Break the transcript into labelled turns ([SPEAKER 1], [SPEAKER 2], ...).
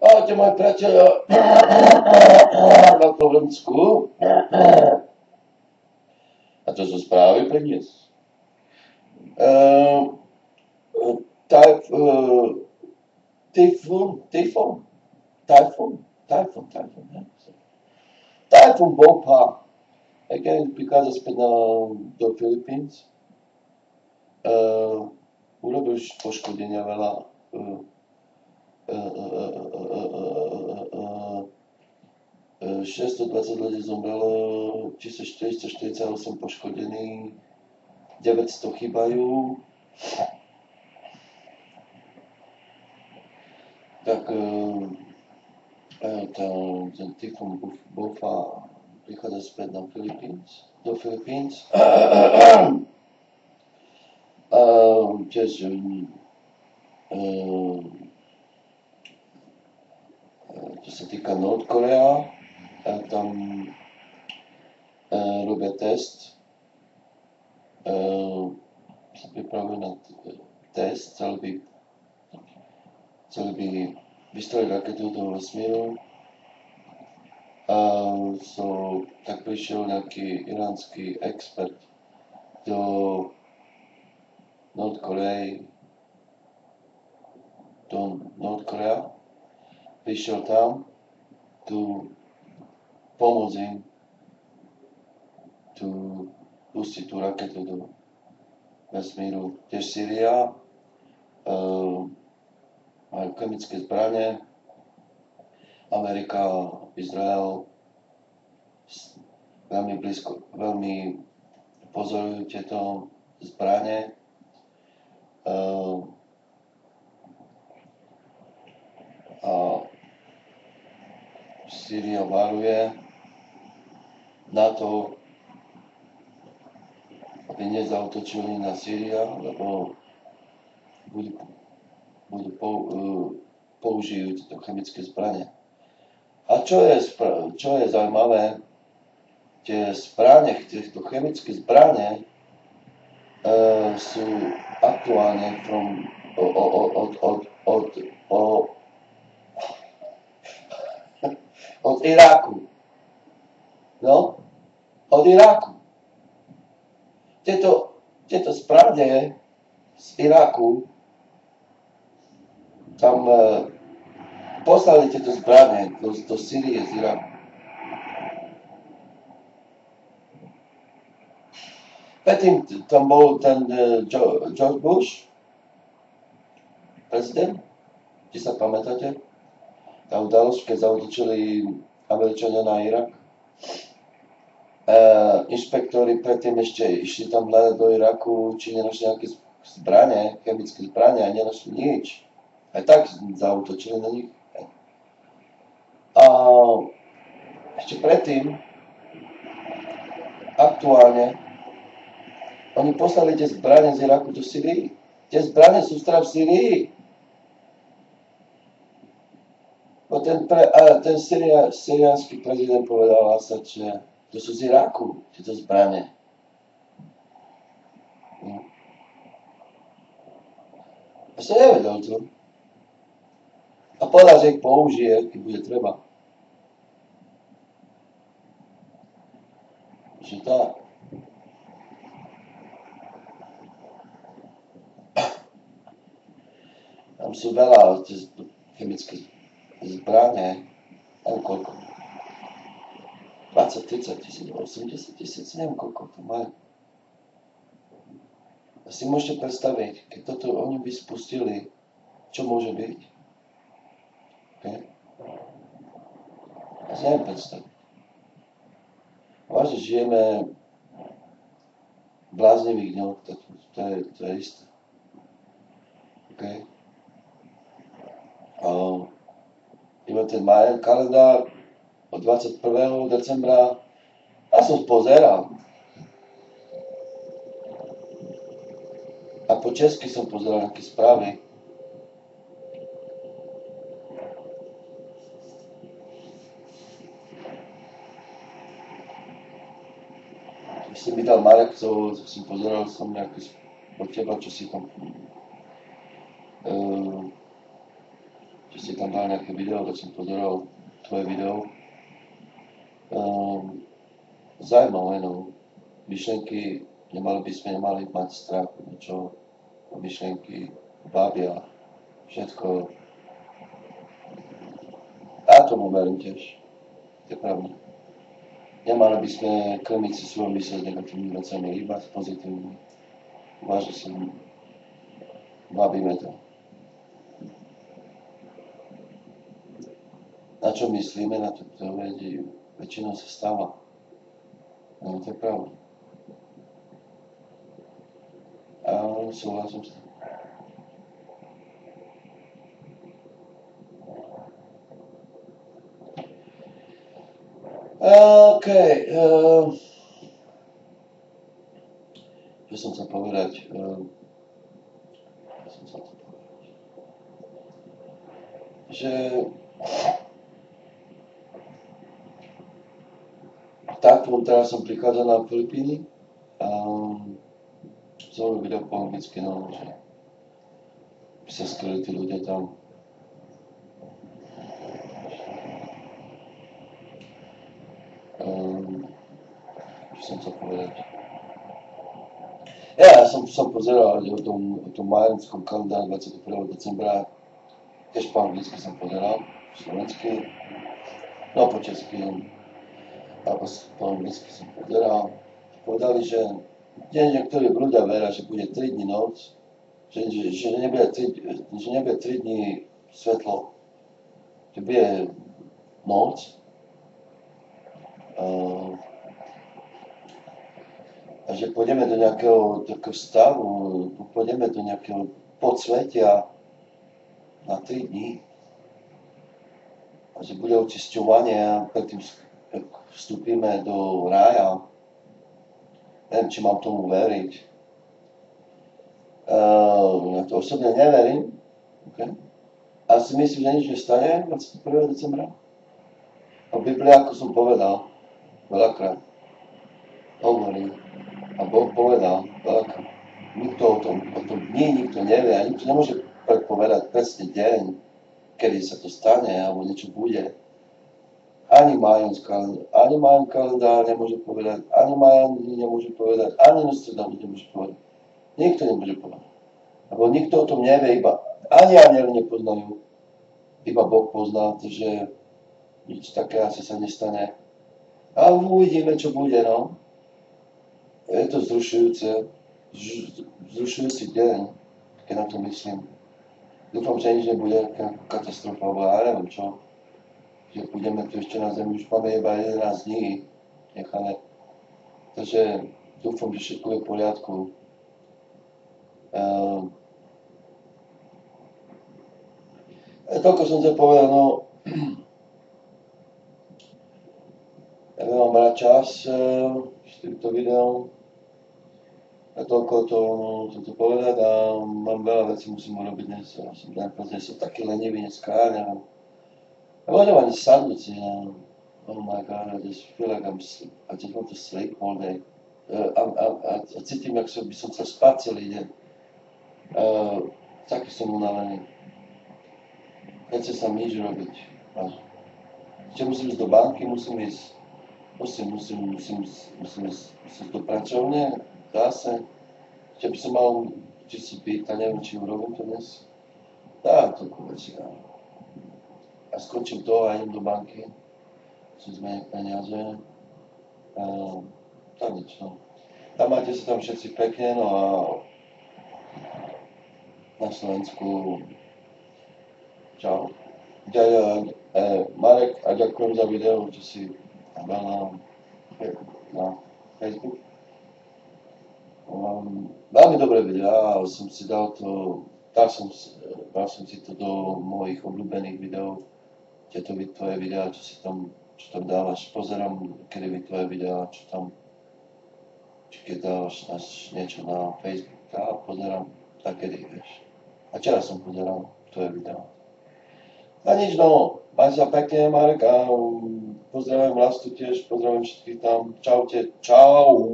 [SPEAKER 1] Ahojte moji priatelia na Slovensku. A to sú správy pre dnes. Typhoon Bopa, again, prichádza späť do Philippines. Urobil poškodenia veľa. 620 ľudí zomrelo, 1448 poškodení, 900 chýbajú. Tak ten tyfón Bofa prichádza späť do Philippines. Tiež čo sa týka North Korea, tam robia test, sa pripravujú na test, chceli by vystreliť raketu do vesmíru. Tak prišiel nejaký iránsky expert do North Korea, prišiel tam tu pomôcť im tu pustiť tú raketu do vesmíru. Tiež Sýria, majú chemické zbrane, Amerika, Izrael veľmi pozorujú tieto zbrane. A Sýria varuje na to, aby nezautočili na Sýria, lebo použijú tieto chemické zbrane. A čo je zaujímavé, tie zbrane, tieto chemické zbrane sú aktuálne od Iraku. No, od Iraku. Tieto zbrane z Iraku, tam poslali tieto zbrane do Sýrie z Iraku. Predtým tam bol ten George Bush, prezident, či sa pamätáte? Tá udalosť, keď zaútočili Američania na Irak. Inšpektori predtým ešte išli tam hľadať do Iraku, či nenašli nejaké zbrane, chemické zbrane, a nenašli nič. Aj tak zaútočili na nich. A ešte predtým, aktuálne, oni poslali tie zbrane z Iraku do Syrii. Tie zbrane sú stále v Syrii. No ten syriánsky prezident povedal Asad, že to sú z Iraku, tieto zbrane. Ja som nevedel to. A povedal, že ich použije, keď bude treba. Že tak. Tam sú veľa chemické zbrane, neviem koľko. 20, 30 tisíc, 80 tisíc, neviem koľko to majú. A si môžete predstaviť, keď toto oni by spustili, čo môže byť. Okay? Ja si neviem predstaviť. Vážne žijeme v bláznivých dňoch, to je isté. Okay? Iba ten Mayan kalendár od 21. decembra, ja som pozeral. A po česky som pozeral nejaké správy. Si mi dal Marek, som pozeral nejaké od teba, čo si tam tam dal nejaké video, tak som pozeral tvoje video. Zaujímavé, no. Myšlienky, nemali mať strach, niečo, myšlienky bavia, všetko. Ja tomu verím tiež, to je pravda. Nemali by sme krmiť si svoju mysle s negatívnymi vecami, iba s pozitívnymi. Vážne si bavíme to. Na čo myslíme, na to väčšinou sa stáva. No, to je pravda. A súhlasím s tým. OK. Čo som chcel povedať? Že takto teraz som prichádzal na Filipíny a som robil po anglicky, no, že by sa skryli tí ľudia tam. Čo som chcel povedať? Ja som pozeral o tom majanskom kalendári 21. decembra, tiež po anglicky som pozeral, slovensky, no po česky, alebo po anglicky som pozeral. Povedali, že niektorí ľudia veria, že bude 3 dní noc, že nebude 3 dní svetlo, že bude noc. A že pôjdeme do nejakého takého stavu, pôjdeme do nejakého podsvetia na 3 dní. A že bude očisťovanie a predtým vstúpime do rája. Neviem, či mám tomu veriť. Ja to osobne neverím. Okay. A si myslím, že nič nestane 21. decembra. A Biblia, ako som povedal, veľakrát hovorí, a Boh povedal veľakrát, nikto o tom dní nikto nevie a nikto nemôže predpovedať presne deň, kedy sa to stane alebo niečo bude. Ani Mayan kalendár nemôže povedať, ani Mayan nemôže povedať, ani Nostradamus nemôže povedať. Nikto nemôže povedať. Lebo nikto o tom nevie, iba ani anjeli nepoznajú. Iba Boh pozná, že nič také asi sa nestane. A uvidíme, čo bude, no. Je to vzrušujúci deň, keď na to myslím. Dúfam, že nič nebude katastrofa, alebo ja neviem čo. Že budeme tu ešte na Zemi, už máme iba 11 dní nechané. Takže dúfam, že všetko je v poriadku. Toľko som sa povedal, no. Ja mám brať čas s týmto videom. A toľko to povedať a mám veľa vecí, musím urobiť dnes. Dnes som taký lenivý dneska, ja neviem. I don't want to sadnúť si, oh my god, I just feel like I just want to sleep all day. A cítim, jak by som chcel spať celý deň. Taký som unavený. Nechce sa nič robiť. Ešte musím ísť do banky, musím ísť do pracovne, zase. Ešte by som mal či si pýta, neviem, či urobím to dnes. Dá toľko veci, ja. A skočím to a idem do banky. Musím zmeniť peniaze. Tam nič, no. Tam máte sa tam všetci pekne, no a na Slovensku čau. Marek, a ďakujem za video, čo si dal na Facebook. Veľmi dobré videá, som si dal som si to do mojich obľúbených videí, tieto tvoje videá, čo tam dávaš, pozerám, kedy tvoje videá, či keď dávaš niečo na Facebook, pozerám, tak kedy, vieš. A včera som pozeral tvoje videá. A nič, no, maj sa pekne, Marek, a pozdravujem Vlastu tiež, pozdravujem všetkých tam, čaute, čau.